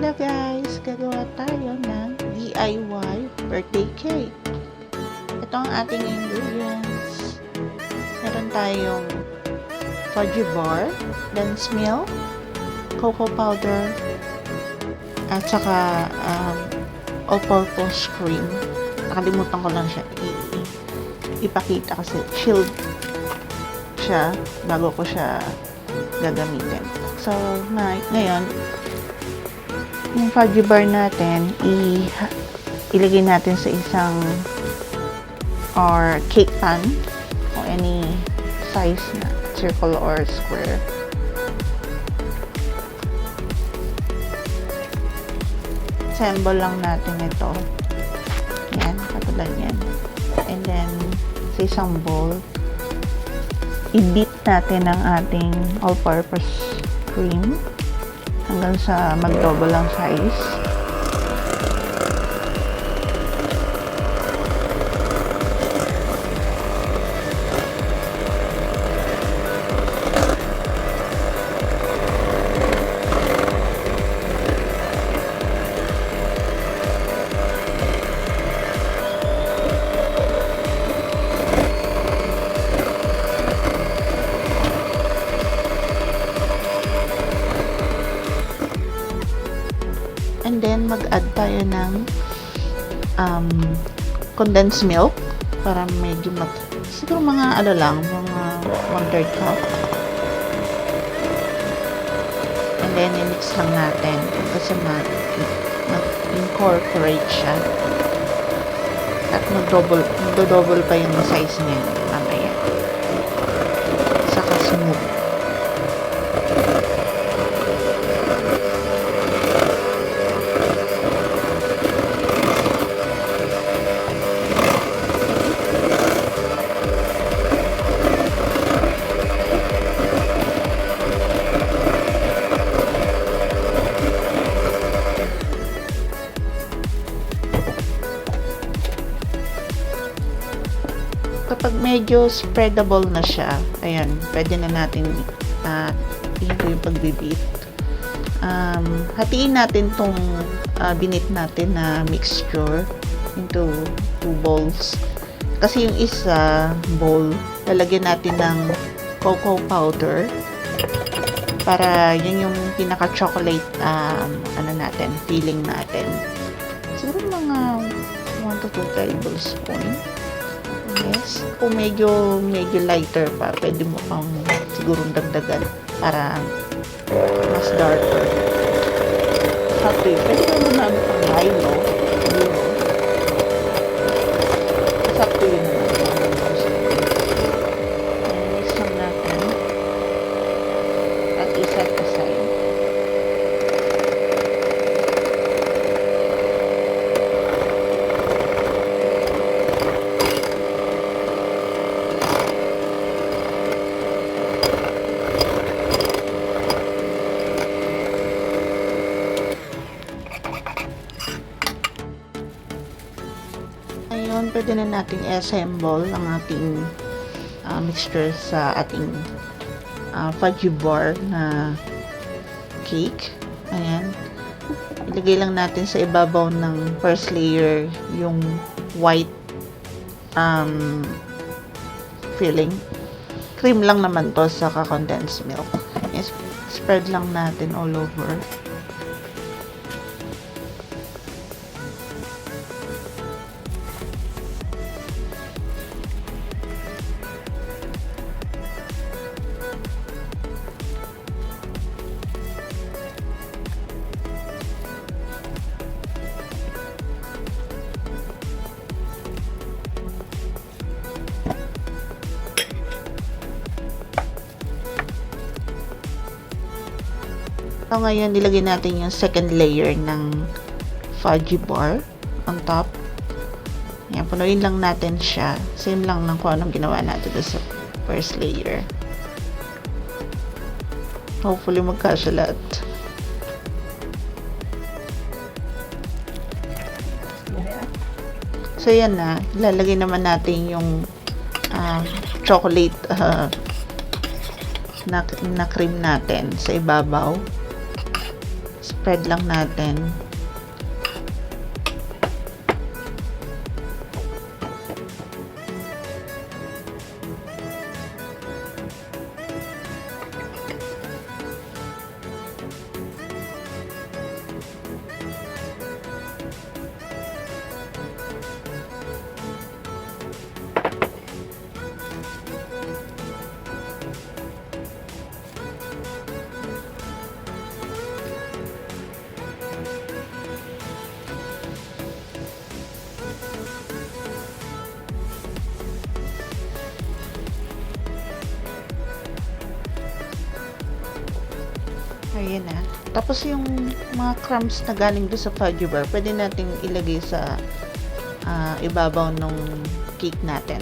Hello guys! Gagawa tayo ng DIY birthday cake. Ito ang ating ingredients. Meron tayong fudgy bar, dense milk, cocoa powder, at saka all-purpose cream. Nakalimutan ko lang siya ipakita kasi chilled siya bago ko siya gagamitin. So, ngayon, yung fudgy bar natin, ilagay natin sa isang or cake pan o any size na circle or square. Assemble lang natin ito. Yan, katulad yan. And then, sa isang bowl, i-beat natin ang ating all-purpose cream hanggang sa mag-double ang size. And then, mag-add tayo ng condensed milk para medyo siguro mga mga 1/3 cup. And then, i-mix lang natin kasi mag-incorporate siya. At mag-double pa yung size niya mamaya. Saka smooth. Kapag medyo spreadable na siya, ayan, pwede na natin ito yung pagbibit. Hatiin natin tong binit natin na mixture into 2 bowls. Kasi yung isa bowl, lalagyan natin ng cocoa powder para yun yung pinaka-chocolate filling natin. Siguro mga 1 to 2 tablespoon. Yes. Kung medyo lighter pa, pwede mo pang sigurong dagdagan para mas darker. Happy. Pwede mo gumamit ng Milo. It's up to you naman. Mix lang natin. At iset aside. Ngayon, pwede na nating i-assemble ang ating mixture sa ating fudgy bar na cake. Ayan. Ilagay lang natin sa ibabaw ng first layer yung white filling. Cream lang naman to sa condensed milk. Yes, spread lang natin all over. So, ngayon, nilagay natin yung second layer ng fudgy bar on top. Yan, punuin lang natin siya. Same lang ng kung anong ginawa natin sa first layer. Hopefully, magkasya lahat. So, yan na. Ilalagay naman natin yung chocolate na cream natin sa ibabaw. Spread lang natin. Ayan na. Tapos yung mga crumbs na galing doon sa fudgy bar, pwede nating ilagay sa ibabaw ng cake natin.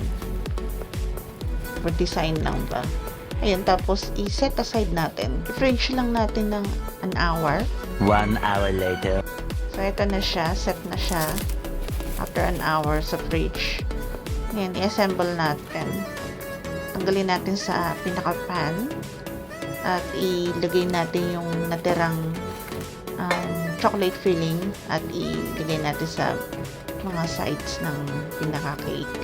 For design lang ba. Ayan, tapos i-set aside natin. I-fridge lang natin ng an hour. 1 hour later. So, ito na siya. Set na siya. After an hour sa fridge. Ayan, i-assemble natin. Tanggalin natin sa pinaka-pan. At ilagay natin yung natirang chocolate filling at ilagay natin sa mga sides ng pinaka-cake.